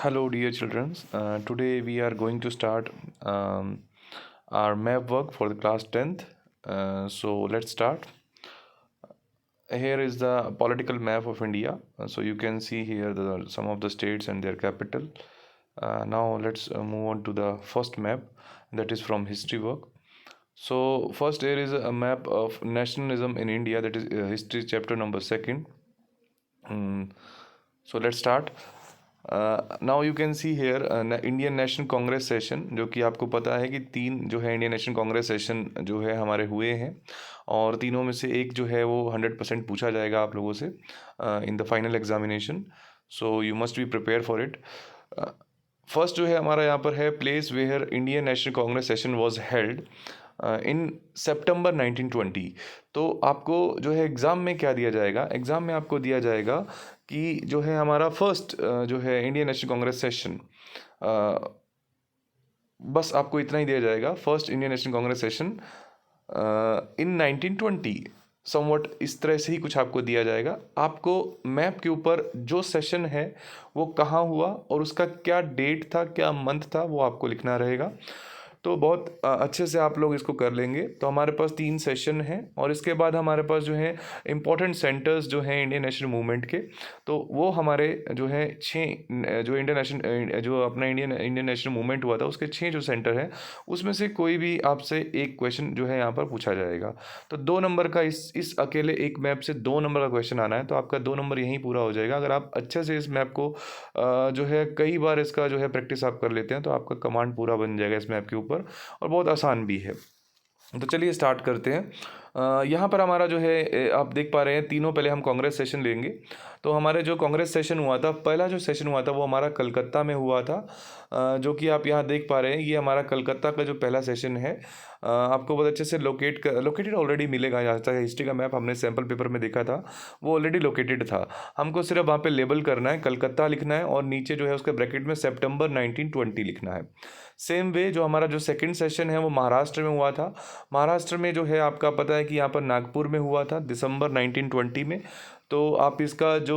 Hello, dear children. Today we are going to start our map work for the class 10th. So let's start. Here is the political map of India. So you can see here some of the states and their capital. Now let's move on to the first map, that is from history work. So first here is a map of nationalism in India, that is history chapter number 2nd. So let's start. Now you can see here Indian national Congress session, जो कि आपको पता है कि तीन जो है Indian national Congress session जो है हमारे हुए हैं, और तीनों में से एक जो है वो 100% पूछा जाएगा आप लोगों से in the final examination. So you must be prepare for it. First जो है हमारा यहाँ पर है place where Indian national Congress session was held in September 1920. तो आपको जो है एग्ज़ाम में क्या दिया जाएगा, एग्ज़ाम में आपको दिया जाएगा कि जो है हमारा फर्स्ट जो है इंडियन नेशनल कांग्रेस सेशन, बस आपको इतना ही दिया जाएगा, first Indian national Congress session in 1920. Somewhat इस तरह से ही कुछ आपको दिया जाएगा. आपको मैप के ऊपर जो सेशन है वो कहाँ हुआ और उसका क्या डेट था, क्या मंथ था, वो आपको लिखना रहेगा. तो बहुत अच्छे से आप लोग इसको कर लेंगे. तो हमारे पास 3 सेशन हैं और इसके बाद हमारे पास जो है इम्पोर्टेंट सेंटर्स जो हैं इंडियन नेशनल मूवमेंट के, तो वो हमारे जो है 6 जो इंडियन नेशनल जो अपना इंडियन नेशनल मूवमेंट हुआ था उसके 6 जो सेंटर हैं उसमें से कोई भी आपसे एक क्वेश्चन जो है यहाँ पर पूछा जाएगा. तो 2 नंबर का इस अकेले एक मैप से 2 नंबर का क्वेश्चन आना है, तो आपका 2 नंबर यहीं पूरा हो जाएगा. अगर आप अच्छे से इस मैप को जो है कई बार इसका जो है प्रैक्टिस आप कर लेते हैं तो आपका कमांड पूरा बन जाएगा इस मैप के ऊपर, और बहुत आसान भी है. तो चलिए स्टार्ट करते हैं. यहाँ पर हमारा जो है आप देख पा रहे हैं तीनों, पहले हम कांग्रेस सेशन लेंगे. तो हमारे जो कांग्रेस सेशन हुआ था, पहला जो सेशन हुआ था वो हमारा कलकत्ता में हुआ था, जो कि आप यहाँ देख पा रहे हैं. ये हमारा कलकत्ता का जो पहला सेशन है. आपको बहुत अच्छे से लोकेटेड ऑलरेडी मिलेगा. यहाँ तक हिस्ट्री का मैप हमने सैम्पल पेपर में देखा था, वो ऑलरेडी लोकेटेड था. हमको सिर्फ वहाँ पे लेबल करना है, कलकत्ता लिखना है और नीचे जो है उसके ब्रैकेट में सितंबर 1920 लिखना है. सेम वे जो हमारा जो सेकंड सेशन है वो महाराष्ट्र में हुआ था. महाराष्ट्र में जो है आपका पता है कि यहाँ पर नागपुर में हुआ था दिसंबर 1920 में. तो आप इसका जो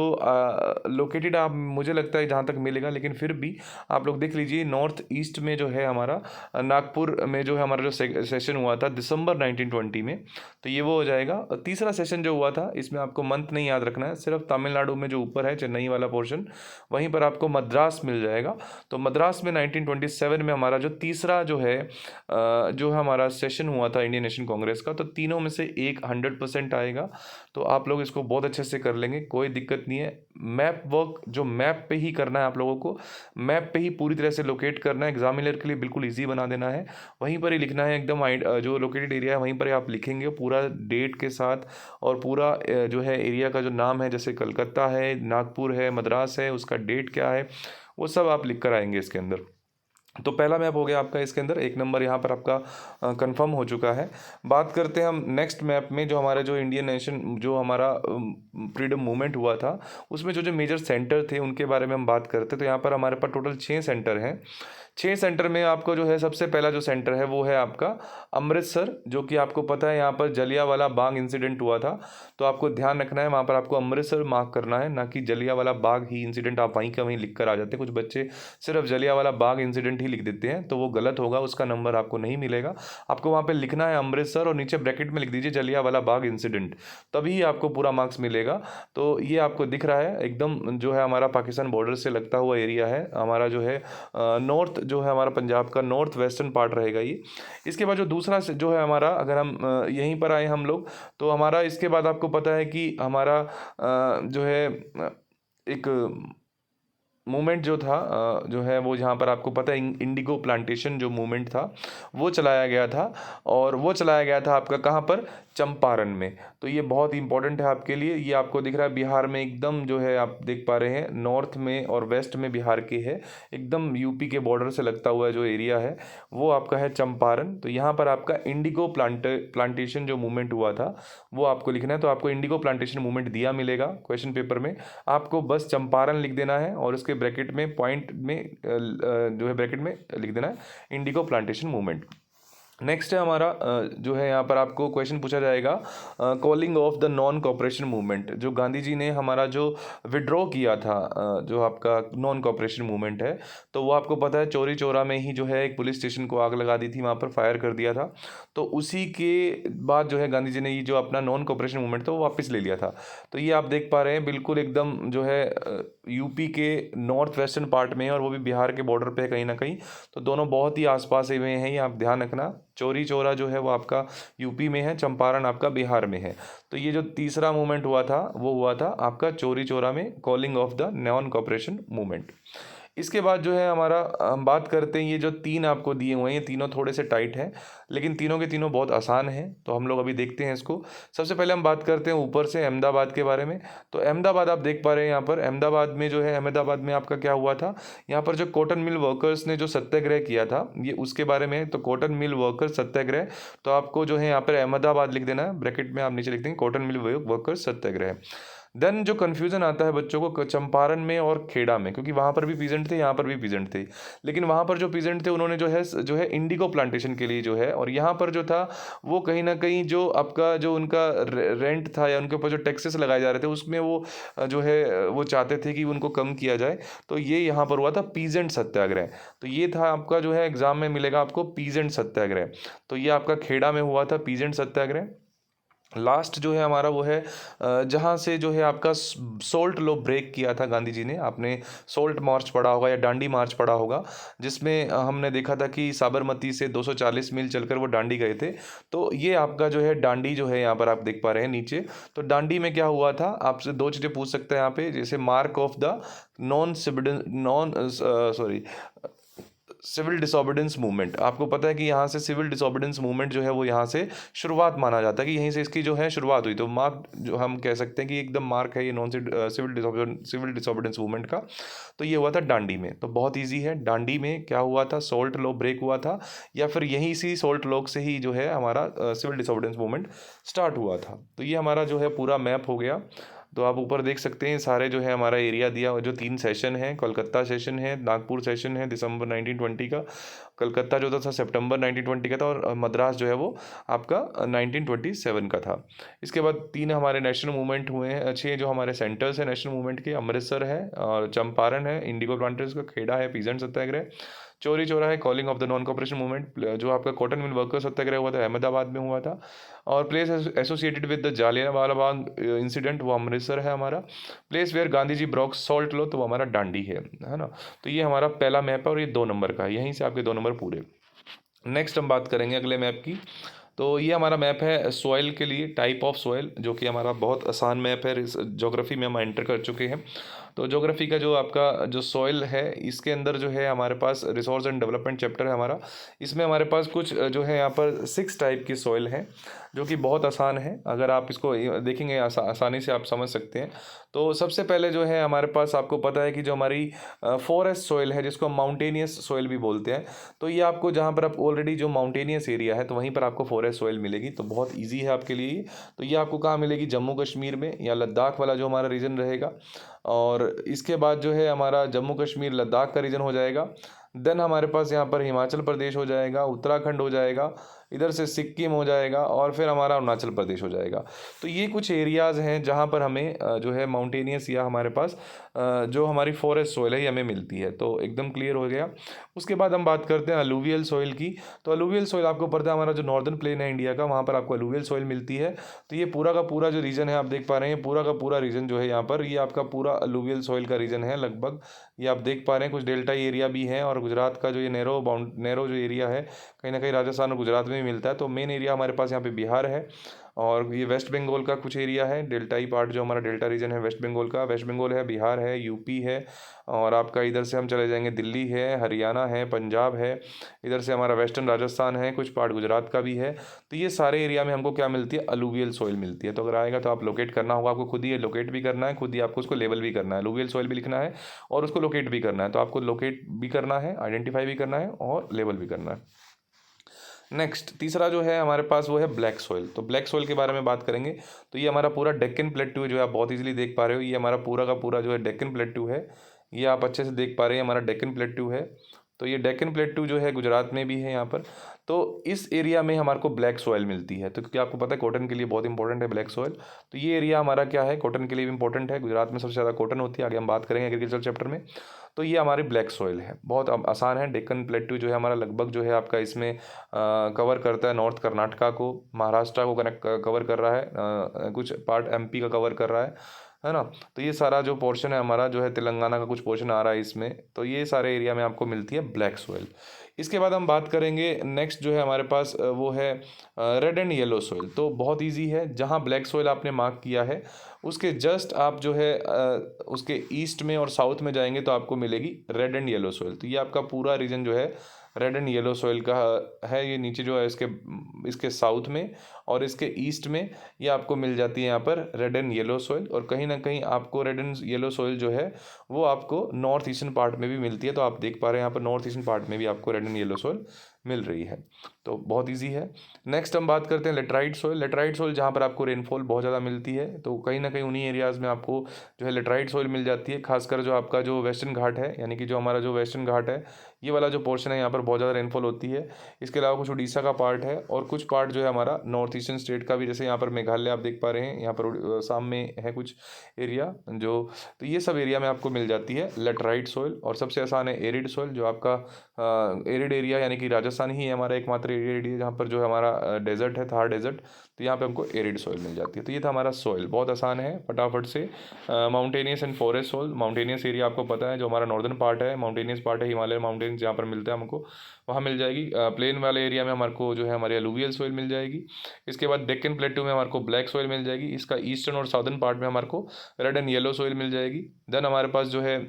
लोकेटेड आप मुझे लगता है जहाँ तक मिलेगा, लेकिन फिर भी आप लोग देख लीजिए नॉर्थ ईस्ट में जो है हमारा नागपुर में जो है हमारा जो सेशन हुआ था दिसंबर 1920 में, तो ये वो हो जाएगा. तीसरा सेशन जो हुआ था इसमें आपको मंथ नहीं याद रखना है, सिर्फ तमिलनाडु में जो ऊपर है चेन्नई वाला पोर्शन वहीं पर आपको मद्रास मिल जाएगा. तो मद्रास में 1927 में हमारा जो तीसरा जो है जो हमारा सेशन हुआ था इंडियन नेशनल कांग्रेस का, तो तीनों में से एक 100% आएगा. तो आप लोग इसको बहुत अच्छे से कर लेंगे, कोई दिक्कत नहीं है. मैप वर्क जो मैप पे ही करना है आप लोगों को, मैप पे ही पूरी तरह से लोकेट करना है. एग्जामिनर के लिए बिल्कुल ईजी बना देना है, वहीं पर ही लिखना है एकदम जो लोकेटेड एरिया है वहीं पर ही आप लिखेंगे पूरा डेट के साथ, और पूरा जो है एरिया का जो नाम है, जैसे कलकत्ता है, नागपुर है, मद्रास है, उसका डेट क्या है, वो सब आप लिख कर आएंगे इसके अंदर. तो पहला मैप हो गया आपका इसके अंदर, एक नंबर यहाँ पर आपका कंफर्म हो चुका है. बात करते हैं हम नेक्स्ट मैप में, जो हमारे जो इंडियन नेशन जो हमारा फ्रीडम मूवमेंट हुआ था उसमें जो जो मेजर सेंटर थे उनके बारे में हम बात करते हैं. तो यहाँ पर हमारे पास टोटल 6 सेंटर हैं. 6 सेंटर में आपको जो है सबसे पहला जो सेंटर है वो है आपका अमृतसर, जो कि आपको पता है यहाँ पर जलियांवाला बाग इंसिडेंट हुआ था. तो आपको ध्यान रखना है वहाँ पर आपको अमृतसर मार्क करना है, ना कि जलियांवाला बाग ही इंसिडेंट. आप वहीं का वहीं लिख कर आ जाते हैं, कुछ बच्चे सिर्फ जलियांवाला बाग इंसिडेंट ही लिख देते हैं, तो वो गलत होगा, उसका नंबर आपको नहीं मिलेगा. आपको वहाँ पे लिखना है अमृतसर और नीचे ब्रैकेट में लिख दीजिए जलियांवाला बाग इंसिडेंट, तभी आपको पूरा मार्क्स मिलेगा. तो ये आपको दिख रहा है एकदम जो है हमारा पाकिस्तान बॉर्डर से लगता हुआ एरिया है हमारा, जो है नॉर्थ जो है हमारा पंजाब का नॉर्थ वेस्टर्न पार्ट रहेगा ये. इसके बाद जो दूसरा जो है हमारा, अगर हम यहीं पर आए हम लोग, तो हमारा इसके बाद आपको पता है कि हमारा जो है एक मूवमेंट जो था जो है वो जहाँ पर आपको पता है इंडिगो प्लांटेशन जो मूवमेंट था वो चलाया गया था, और वो चलाया गया था आपका कहाँ पर, चंपारण में. तो ये बहुत इंपॉर्टेंट है आपके लिए. ये आपको दिख रहा है बिहार में एकदम जो है आप देख पा रहे हैं, नॉर्थ में और वेस्ट में बिहार के है, एकदम यूपी के बॉर्डर से लगता हुआ जो एरिया है वो आपका है चंपारण. तो यहाँ पर आपका इंडिगो प्लांटेशन जो मूवमेंट हुआ था वो आपको लिखना है. तो आपको इंडिगो प्लांटेशन मूवमेंट दिया मिलेगा क्वेश्चन पेपर में, आपको बस चंपारण लिख देना है और उसके ब्रैकेट में पॉइंट में जो है ब्रैकेट में लिख देना है इंडिगो प्लांटेशन मूवमेंट. नेक्स्ट है हमारा जो है यहाँ पर आपको क्वेश्चन पूछा जाएगा, calling of the non cooperation movement. जो गांधी जी ने हमारा जो विड्रॉ किया था, जो आपका नॉन कॉपरेशन मूवमेंट है, तो वो आपको पता है चौरी चौरा में ही जो है एक पुलिस स्टेशन को आग लगा दी थी, वहाँ पर फायर कर दिया था। तो उसी के बाद जो है गांधी जी ने ये जो अपना नॉन कॉपरेशन मूवमेंट था वो वापस ले लिया था। तो ये आप देख पा रहे हैं बिल्कुल एकदम जो है यूपी के नॉर्थ वेस्टर्न पार्ट में है, और वो भी बिहार के बॉर्डर पे है कहीं ना कहीं। तो दोनों बहुत ही आसपास में हैं, ये आप ध्यान रखना। चौरी चौरा जो है वो आपका यूपी में है, चंपारण आपका बिहार में है। तो ये जो तीसरा मूवमेंट हुआ था वो हुआ था आपका चौरी चौरा में, calling of the non cooperation movement. इसके बाद जो है हमारा हम बात करते हैं, ये जो तीन आपको दिए हुए हैं ये तीनों थोड़े से टाइट हैं, लेकिन तीनों के तीनों बहुत आसान हैं। तो हम लोग अभी देखते हैं इसको। सबसे पहले हम बात करते हैं ऊपर से अहमदाबाद के बारे में। तो अहमदाबाद आप देख पा रहे हैं यहाँ पर, अहमदाबाद में जो है, अहमदाबाद में आपका क्या हुआ था, यहाँ पर जो कॉटन मिल वर्कर्स ने जो सत्याग्रह किया था ये उसके बारे में है। तो कॉटन मिल वर्कर्स सत्याग्रह, तो आपको जो है यहाँ पर अहमदाबाद लिख देना है, ब्रैकेट में आप नीचे लिख देंगे कॉटन मिल वर्कर्स सत्याग्रह। देन जो कन्फ्यूज़न आता है बच्चों को चंपारण में और खेड़ा में, क्योंकि वहाँ पर भी पीजेंट थे, यहाँ पर भी पीजेंट थे, लेकिन वहाँ पर जो पीजेंट थे उन्होंने जो है इंडिगो प्लांटेशन के लिए जो है, और यहाँ पर जो था वो कहीं ना कहीं जो आपका जो उनका रेंट था या उनके ऊपर जो टैक्सेस लगाए जा रहे थे उसमें वो जो है वो चाहते थे कि उनको कम किया जाए। तो ये यहाँ पर हुआ था पीजेंट सत्याग्रह। तो ये था आपका जो है एग्जाम में मिलेगा आपको पीजेंट सत्याग्रह। तो ये आपका खेड़ा में हुआ था पीजेंट सत्याग्रह। लास्ट जो है हमारा वो है जहाँ से जो है आपका सोल्ट लो ब्रेक किया था गांधी जी ने। आपने सोल्ट मार्च पढ़ा होगा या डांडी मार्च पढ़ा होगा, जिसमें हमने देखा था कि साबरमती से 240 मील चलकर वो डांडी गए थे। तो ये आपका जो है डांडी जो है यहाँ पर आप देख पा रहे हैं नीचे। तो डांडी में क्या हुआ था, आपसे दो चीज़ें पूछ सकते हैं यहाँ पे, जैसे mark of the civil disobedience movement. आपको पता है कि यहाँ से सिविल डिसोबीडेंस मूवमेंट जो है वो यहाँ से शुरुआत माना जाता है, कि यहीं से इसकी जो है शुरुआत हुई। तो मार्क जो हम कह सकते हैं कि एकदम मार्क है ये नॉन सिविल डिसोबीडेंस मूवमेंट का। तो ये हुआ था डांडी में। तो बहुत ईजी है, डांडी में क्या हुआ था, सोल्ट लॉ ब्रेक हुआ था, या फिर यहीं से सोल्ट लॉ से ही जो है हमारा सिविल डिसोबीडेंस मूवमेंट स्टार्ट हुआ था। तो ये हमारा जो है पूरा मैप हो गया। तो आप ऊपर देख सकते हैं सारे जो है हमारा एरिया दिया, जो 3 सेशन है, कोलकाता सेशन है, नागपुर सेशन है दिसंबर 1920 का, कलकत्ता जो था सितंबर 1920 का था, और मद्रास जो है वो आपका 1927 का था। इसके बाद 3 हमारे नेशनल मूवमेंट हुए हैं अच्छे, जो हमारे सेंटर्स हैं नेशनल मूवमेंट के, अमृतसर है और चंपारण है इंडिगो प्लांटर्स का, खेड़ा है पीजेंट सत्याग्रह, चौरी चौरा है calling of the non cooperation movement, जो आपका कॉटन मिल वर्कर सत्याग्रह हुआ था अहमदाबाद में हुआ था, और place associated with the Jallianwala Bagh incident वो अमृतसर है हमारा। Place where Gandhi ji broke salt law तो वो हमारा डांडी है ना। तो ये हमारा पहला मैप है और ये 2 नंबर का है, यहीं से आपके 2 नंबर पूरे। नेक्स्ट हम बात करेंगे अगले मैप की। तो ये हमारा मैप है सॉइल के लिए, टाइप ऑफ सॉइल, जो कि हमारा बहुत आसान मैप है, ज्योग्राफी में हम एंटर कर चुके हैं। तो ज्योग्राफी का जो आपका जो सॉइल है इसके अंदर जो है हमारे पास रिसोर्स एंड डेवलपमेंट चैप्टर है हमारा। इसमें हमारे पास कुछ जो है यहाँ पर 6 टाइप की सॉइल है, जो कि बहुत आसान है, अगर आप इसको देखेंगे आसानी से आप समझ सकते हैं। तो सबसे पहले जो है हमारे पास आपको पता है कि जो हमारी फॉरेस्ट सॉइल है, जिसको हम माउंटेनियस सॉइल भी बोलते हैं, तो ये आपको जहाँ पर आप ऑलरेडी जो माउंटेनियस एरिया है तो वहीं पर आपको फॉरेस्ट सॉइल मिलेगी। तो बहुत ईजी है आपके लिए। तो ये आपको कहाँ मिलेगी, जम्मू कश्मीर में या लद्दाख वाला जो हमारा रीजन रहेगा। और इसके बाद जो है हमारा जम्मू कश्मीर लद्दाख का रीजन हो जाएगा। देन हमारे पास यहाँ पर हिमाचल प्रदेश हो जाएगा, उत्तराखंड हो जाएगा, इधर से सिक्किम हो जाएगा, और फिर हमारा अरुणाचल प्रदेश हो जाएगा। तो ये कुछ एरियाज़ हैं जहाँ पर हमें जो है माउंटेनियस या हमारे पास जो हमारी फॉरेस्ट सॉइल है ये हमें मिलती है। तो एकदम क्लियर हो गया। उसके बाद हम बात करते हैं अलूवियल सॉइल की। तो अलूवियल सॉइल आपको पता है हमारा जो नॉर्दर्न प्लेन है इंडिया का, वहाँ पर आपको अलूवियल सॉइल मिलती है। तो ये पूरा का पूरा जो रीजन है आप देख पा रहे हैं, पूरा का पूरा रीजन जो है यहाँ पर ये आपका पूरा अलूवियल सॉइल का रीजन है लगभग। ये आप देख पा रहे हैं कुछ डेल्टा एरिया भी है, और गुजरात का जो ये नैरो जो एरिया है कहीं ना कहीं राजस्थान और गुजरात में भी मिलता है। तो मेन एरिया हमारे पास यहाँ पे बिहार है, और ये वेस्ट बंगाल का कुछ एरिया है, डेल्टाई पार्ट जो हमारा डेल्टा रीजन है वेस्ट बंगाल का, वेस्ट बंगाल है, बिहार है, यूपी है, और आपका इधर से हम चले जाएंगे दिल्ली है, हरियाणा है, पंजाब है, इधर से हमारा वेस्टर्न राजस्थान है, कुछ पार्ट गुजरात का भी है। तो ये सारे एरिया में हमको क्या मिलती है, अलूवियल सॉइल मिलती है। तो अगर आएगा तो आप लोकेट करना होगा, आपको खुद ही लोकेट भी करना है, खुद ही आपको उसको लेवल भी करना है, अलूवियल सॉइल भी लिखना है और उसको लोकेट भी करना है। तो आपको लोकेट भी करना है, आइडेंटिफाई भी करना है और लेवल भी करना है। नेक्स्ट तीसरा जो है हमारे पास वो है ब्लैक सॉइल। तो ब्लैक सॉइल के बारे में बात करेंगे। तो ये हमारा पूरा डेक्कन प्लेट्यू जो है आप बहुत इजीली देख पा रहे हो, ये हमारा पूरा का पूरा जो है डेक्कन प्लेट्यू है, ये आप अच्छे से देख पा रहे हैं हमारा डेक्कन प्लेट्यू है। तो ये डेक्कन प्लेटू जो है गुजरात में भी है यहाँ पर। तो इस एरिया में हमारे को ब्लैक सॉइल मिलती है, तो क्योंकि आपको पता है कॉटन के लिए बहुत इंपॉर्टेंट है ब्लैक सॉइल, तो ये एरिया हमारा क्या है, कॉटन के लिए भी इंपॉर्टेंट है। गुजरात में सबसे ज़्यादा कॉटन होती है, आगे हम बात करेंगे एग्रीकल्चर चैप्टर में। तो ये हमारी ब्लैक सॉइल है, बहुत आसान है। डेक्कन प्लेटू जो है हमारा लगभग जो है आपका इसमें कवर करता है नॉर्थ कर्नाटका को, महाराष्ट्र को कनेक्ट कवर कर रहा है, कुछ पार्ट एमपी का कवर कर रहा है ना। तो ये सारा जो पोर्शन है हमारा जो है तेलंगाना का कुछ पोर्शन आ रहा है इसमें, तो ये सारे एरिया में आपको मिलती है ब्लैक सॉइल। इसके बाद हम बात करेंगे नेक्स्ट जो है हमारे पास वो है रेड एंड येलो सॉइल। तो बहुत इजी है, जहाँ ब्लैक सॉइल आपने मार्क किया है उसके जस्ट आप जो है उसके ईस्ट में और साउथ में जाएंगे तो आपको मिलेगी रेड एंड येलो सॉइल। तो ये आपका पूरा रीजन जो है रेड एंड येलो सॉइल का है। ये नीचे जो है इसके इसके साउथ में और इसके ईस्ट में ये आपको मिल जाती है यहाँ पर रेड एंड येलो सॉइल। और कहीं ना कहीं आपको रेड एंड येलो सॉइल जो है वो आपको नॉर्थ ईस्टर्न पार्ट में भी मिलती है। तो आप देख पा रहे हैं यहाँ पर नॉर्थ ईस्टर्न पार्ट में भी आपको रेड एंड येलो सॉइल मिल रही है, तो बहुत इजी है। नेक्स्ट हम बात करते हैं लेटराइट सॉइल। लेटराइट सॉइल जहाँ पर आपको रेनफॉल बहुत ज़्यादा मिलती है, तो कहीं ना कहीं उन्हीं एरियाज़ में आपको जो है लेटराइट सॉइल मिल जाती है। खासकर जो आपका जो वेस्टर्न घाट है, यानी कि जो हमारा जो वेस्टर्न घाट है, ये वाला जो पोर्शन है यहाँ पर बहुत ज़्यादा रेनफॉल होती है। इसके अलावा कुछ उड़ीसा का पार्ट है और कुछ पार्ट जो है हमारा नॉर्थ ईस्टर्न स्टेट का भी, जैसे यहाँ पर मेघालय आप देख पा रहे हैं, यहाँ पर सामने है कुछ एरिया जो, तो ये सब एरिया में आपको मिल जाती है लेटराइट सॉइल। और सबसे आसान है एरिड सॉइल, जो आपका एरिड एरिया यानी कि राजस्थान ही है हमारा एकमात्र एरिया जहाँ पर जो हमारा डेजर्ट है, थार डेजर्ट, तो यहाँ पे हमको एरिड सॉइल मिल जाती है। तो ये था हमारा सॉइल, बहुत आसान है, फटाफट से। Mountainous and forest soil, mountainous area आपको पता है जो हमारा नॉर्दर्न पार्ट है, माउंटेनियस पार्ट है, हिमालय माउंटेन्स जहाँ पर मिलता है हमको वहाँ मिल जाएगी। प्लेन वाले एरिया में हमारे को जो है हमारी एलुवियल सॉइल मिल जाएगी। इसके बाद डेक्कन प्लेटू में हमारे को ब्लैक सॉइल मिल जाएगी। इसका ईस्टर्न और साउदर्न पार्ट में हमारे को रेड एंड येलो सॉइल मिल जाएगी। देन हमारे पास जो है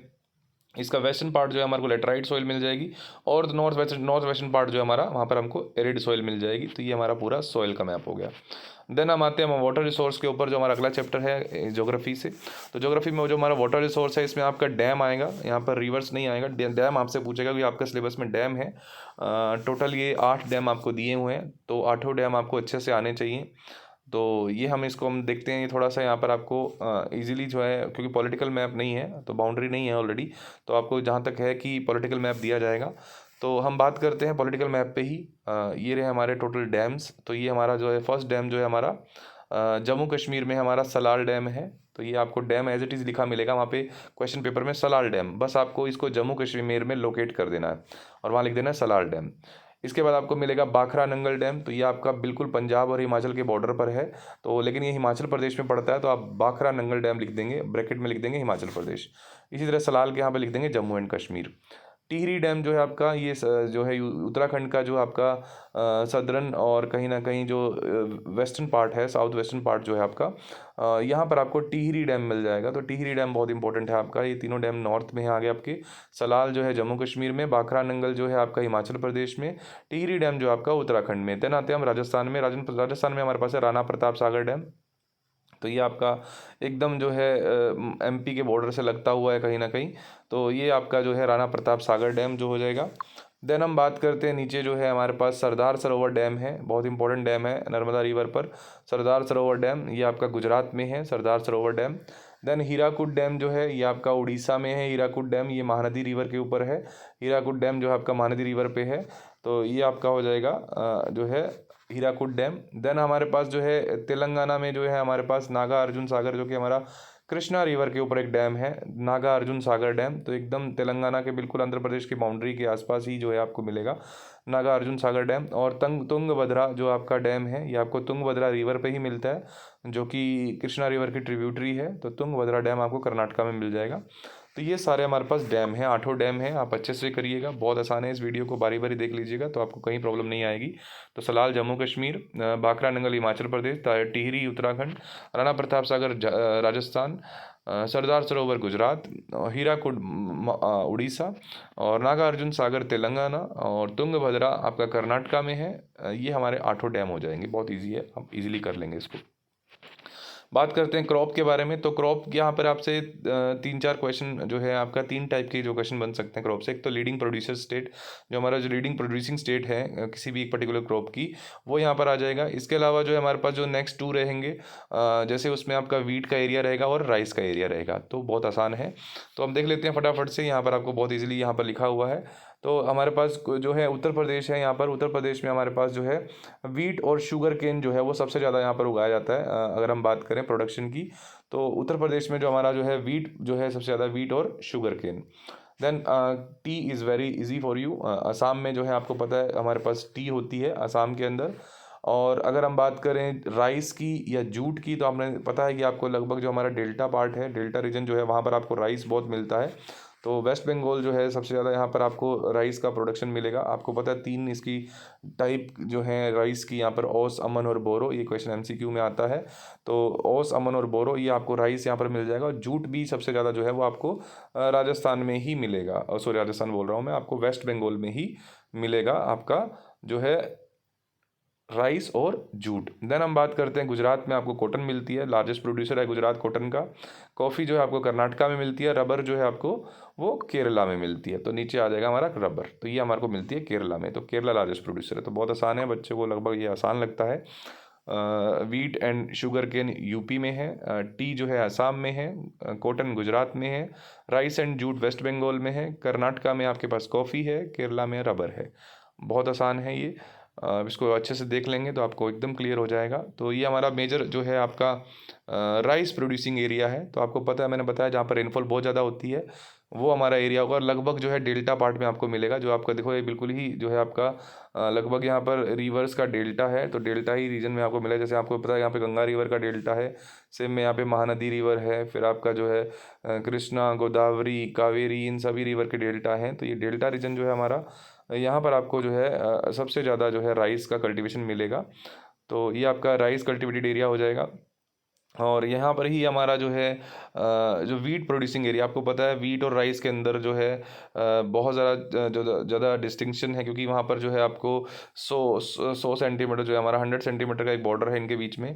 इसका वेस्टर्न पार्ट जो है हमारे को लेटराइट सॉइल मिल जाएगी। और नॉर्थ वेस्टर्न पार्ट जो है हमारा, वहाँ पर हमको एरिड सॉइल मिल जाएगी। तो ये हमारा पूरा सॉइल का मैप हो गया। देन हम आते हैं वाटर रिसोर्स के ऊपर, जो हमारा अगला चैप्टर है ज्योग्राफी से। तो ज्योग्राफी में जो हमारा वाटर रिसोर्स है, इसमें आपका डैम आएगा, यहाँ पर रिवर्स नहीं आएगा। डैम आपसे पूछेगा कि आपका सिलेबस में डैम है। टोटल ये 8 डैम आपको दिए हुए हैं, तो 8 डैम आपको अच्छे से आने चाहिए। तो ये हम देखते हैं, ये थोड़ा सा यहाँ पर आपको इजीली जो है, क्योंकि पॉलिटिकल मैप नहीं है तो बाउंड्री नहीं है ऑलरेडी, तो आपको जहाँ तक है कि पॉलिटिकल मैप दिया जाएगा। तो हम बात करते हैं पॉलिटिकल मैप पे ही। ये रहे हमारे टोटल डैम्स। तो ये हमारा जो है फर्स्ट डैम जो है हमारा जम्मू कश्मीर में हमारा सलाल डैम है। तो ये आपको डैम एज इट इज़ लिखा मिलेगा वहाँ पे क्वेश्चन पेपर में, सलाल डैम, बस आपको इसको जम्मू कश्मीर में लोकेट कर देना है और वहाँ लिख देना है सलाल डैम। इसके बाद आपको मिलेगा बाखरा नंगल डैम। तो ये आपका बिल्कुल पंजाब और हिमाचल के बॉर्डर पर है, तो लेकिन ये हिमाचल प्रदेश में पड़ता है, तो आप बाखरा नंगल डैम लिख देंगे, ब्रैकेट में लिख देंगे हिमाचल प्रदेश। इसी तरह सलाल के यहाँ पे लिख देंगे जम्मू एंड कश्मीर। टिहरी डैम जो है आपका, ये जो है उत्तराखंड का जो आपका सदर्न और कहीं ना कहीं जो वेस्टर्न पार्ट है, साउथ वेस्टर्न पार्ट जो है आपका, यहाँ पर आपको टिहरी डैम मिल जाएगा। तो टिहरी डैम बहुत इंपॉर्टेंट है आपका। ये तीनों डैम नॉर्थ में है आगे आपके। सलाल जो है जम्मू कश्मीर में, बाखरा नंगल जो है आपका हिमाचल प्रदेश में, टिहरी डैम जो आपका उत्तराखंड में। देन आते हैं हम राजस्थान में। राजस्थान में हमारे पास है राणा प्रताप सागर डैम। तो ये आपका एकदम जो है एमपी के बॉर्डर से लगता हुआ है कहीं ना कहीं, तो ये आपका जो है राणा प्रताप सागर डैम जो हो जाएगा। देन हम बात करते हैं नीचे जो है हमारे पास सरदार सरोवर डैम है, बहुत इंपॉर्टेंट डैम है नर्मदा रिवर पर। सरदार सरोवर डैम ये आपका गुजरात में है, Sardar Sarovar dam. Then Hirakud dam जो है ये आपका उड़ीसा में है। हीराकुड डैम ये महानदी रिवर के ऊपर है। हीराकुड डैम जो है आपका महानदी रिवर पे है, तो ये आपका हो जाएगा जो है हीराकुड डैम। देन हमारे पास जो है तेलंगाना में जो है हमारे पास नागा अर्जुन सागर, जो कि हमारा कृष्णा रिवर के ऊपर एक डैम है, नागा अर्जुन सागर डैम। तो एकदम तेलंगाना के बिल्कुल आंध्र प्रदेश की बाउंड्री के आसपास ही जो है आपको मिलेगा नागा अर्जुन सागर डैम। और तुंगभद्रा जो आपका डैम है, ये आपको तुंगभद्रा रिवर पे ही मिलता है, जो कि कृष्णा रिवर की ट्रिब्यूटरी है। तो तुंगभद्रा डैम आपको कर्नाटका में मिल जाएगा। तो ये सारे हमारे पास डैम हैं, 8 डैम हैं। आप अच्छे से करिएगा, बहुत आसान है, इस वीडियो को बारी बारी देख लीजिएगा तो आपको कहीं प्रॉब्लम नहीं आएगी। तो सलाल जम्मू कश्मीर, बाखरा नंगल हिमाचल प्रदेश, टिहरी उत्तराखंड, राणा प्रताप सागर राजस्थान, सरदार सरोवर गुजरात, हीराकुड उड़ीसा, और नागा अर्जुन सागर तेलंगाना, और तुंगभद्रा आपका कर्नाटका में है। ये हमारे 8 डैम हो जाएंगे, बहुत ईजी है, आप इजीली कर लेंगे इसको। बात करते हैं क्रॉप के बारे में। तो क्रॉप यहाँ पर आपसे 3-4 क्वेश्चन जो है आपका 3 टाइप के जो क्वेश्चन बन सकते हैं क्रॉप से। एक तो लीडिंग प्रोड्यूसर स्टेट, जो हमारा जो लीडिंग प्रोड्यूसिंग स्टेट है किसी भी एक पर्टिकुलर क्रॉप की, वो यहाँ पर आ जाएगा। इसके अलावा जो है हमारे पास जो नेक्स्ट 2 रहेंगे, जैसे उसमें आपका वीट का एरिया रहेगा और राइस का एरिया रहेगा। तो बहुत आसान है, तो हम देख लेते हैं फटाफट से। यहाँ पर आपको बहुत ईजिली यहाँ पर लिखा हुआ है। तो हमारे पास जो है उत्तर प्रदेश है, यहाँ पर उत्तर प्रदेश में हमारे पास जो है वीट और शुगर केन जो है वो सबसे ज़्यादा यहाँ पर उगाया जाता है। अगर हम बात करें प्रोडक्शन की, तो उत्तर प्रदेश में जो हमारा जो है वीट जो है सबसे ज़्यादा, वीट और sugar cane. Then tea is very easy for you. Assam में जो है आपको पता है हमारे पास टी होती है असम के अंदर। और अगर हम बात करें राइस की या जूट की, तो आपने पता है कि आपको लगभग जो हमारा डेल्टा पार्ट है, डेल्टा रीजन जो है वहाँ पर आपको राइस बहुत मिलता है। तो वेस्ट बंगाल जो है सबसे ज़्यादा यहाँ पर आपको राइस का प्रोडक्शन मिलेगा। आपको पता है 3 इसकी टाइप जो है राइस की, यहाँ पर ओस, अमन और बोरो। ये क्वेश्चन एमसीक्यू में आता है। तो ओस, अमन और बोरो, ये आपको राइस यहाँ पर मिल जाएगा। और जूट भी सबसे ज़्यादा जो है वो आपको राजस्थान में ही मिलेगा। सॉरी, राजस्थान बोल रहा हूँ मैं, आपको वेस्ट बंगाल में ही मिलेगा आपका जो है राइस और जूट। देन हम बात करते हैं गुजरात में आपको कॉटन मिलती है, लार्जेस्ट प्रोड्यूसर है गुजरात कॉटन का। कॉफ़ी जो है आपको कर्नाटका में मिलती है। रबर जो है आपको वो केरला में मिलती है। तो नीचे आ जाएगा हमारा रबर, तो ये हमारे को मिलती है केरला में। तो केरला लार्जेस्ट प्रोड्यूसर है। तो बहुत आसान है, बच्चे को लगभग ये आसान लगता है। Wheat and sugar cane UP में है, टी जो है असम में है, कॉटन गुजरात में है, rice and jute West Bengal में है, कर्नाटका में आपके पास कॉफ़ी है, केरला में रबर है। बहुत आसान है ये। इसको अच्छे से देख लेंगे तो आपको एकदम क्लियर हो जाएगा। तो ये हमारा मेजर जो है आपका राइस प्रोड्यूसिंग एरिया है। तो आपको पता है, मैंने बताया जहाँ पर रेनफॉल बहुत ज़्यादा होती है वो हमारा एरिया होगा। और लगभग जो है डेल्टा पार्ट में आपको मिलेगा। जो आपका देखो ये बिल्कुल ही जो है आपका लगभग यहाँ पर रिवर्स का डेल्टा है। तो डेल्टा ही रीजन में आपको मिला। जैसे आपको पता है यहाँ पे गंगा रिवर का डेल्टा है, सेम में यहाँ पे महानदी रिवर है, फिर आपका जो है कृष्णा, गोदावरी, कावेरी, इन सभी रिवर के डेल्टा हैं। तो ये डेल्टा रीजन जो है हमारा, यहाँ पर आपको जो है सबसे ज़्यादा जो है राइस का कल्टीवेशन मिलेगा। तो ये आपका राइस कल्टिवेटेड एरिया हो जाएगा। और यहाँ पर ही हमारा जो है जो वीट प्रोड्यूसिंग एरिया, आपको पता है वीट और राइस के अंदर जो है बहुत ज़्यादा जो ज़्यादा डिस्टिंक्शन है। क्योंकि वहाँ पर जो है आपको 100 सेंटीमीटर जो है हमारा 100 सेंटीमीटर का एक बॉर्डर है इनके बीच में।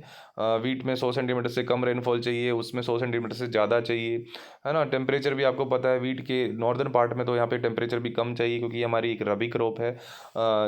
वीट में 100 सेंटीमीटर से कम रेनफॉल चाहिए, उसमें 100 सेंटीमीटर से ज़्यादा चाहिए, है ना। टेम्परेचर भी आपको पता है वीट के नॉर्दर्न पार्ट में तो यहाँ पे टेम्परेचर भी कम चाहिए, क्योंकि हमारी एक रबी क्रॉप है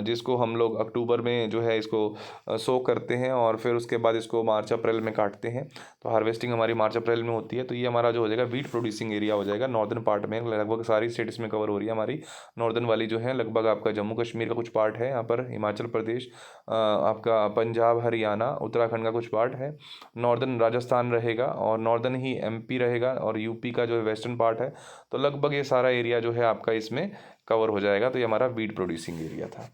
जिसको हम लोग अक्टूबर में जो है इसको सो करते हैं और फिर उसके बाद इसको मार्च अप्रैल में काटते हैं। तो हार्वेस्टिंग हमारी मार्च अप्रैल में होती है। तो ये हमारा जो हो जाएगा वीट प्रोड्यूसिंग एरिया हो जाएगा नॉर्दर्न पार्ट में। लगभग सारी स्टेट्स में कवर हो रही है हमारी। नॉर्दर्न वाली जो है लगभग आपका जम्मू कश्मीर का कुछ पार्ट है यहाँ पर, हिमाचल प्रदेश, आपका पंजाब, हरियाणा, उत्तराखंड का कुछ पार्ट है। नॉर्दर्न राजस्थान रहेगा और नॉर्दर्न ही एमपी रहेगा और यूपी का जो है वेस्टर्न पार्ट है। तो लगभग ये सारा एरिया जो है आपका इसमें कवर हो जाएगा। तो ये हमारा वीट प्रोड्यूसिंग एरिया था।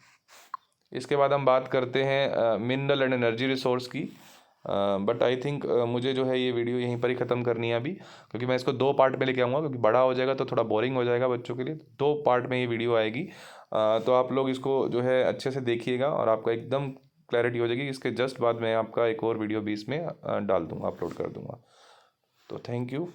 इसके बाद हम बात करते हैं मिनरल एंड एनर्जी रिसोर्स की। बट आई थिंक मुझे जो है ये वीडियो यहीं पर ही ख़त्म करनी है अभी, क्योंकि मैं इसको 2 पार्ट में लेके आऊँगा। क्योंकि बड़ा हो जाएगा तो थोड़ा बोरिंग हो जाएगा बच्चों के लिए। 2 पार्ट में ये वीडियो आएगी। तो आप लोग इसको जो है अच्छे से देखिएगा और आपका एकदम क्लैरिटी हो जाएगी। इसके जस्ट बाद मैं आपका एक और वीडियो भी इसमें डाल दूँगा, अपलोड कर दूँगा। तो थैंक यू।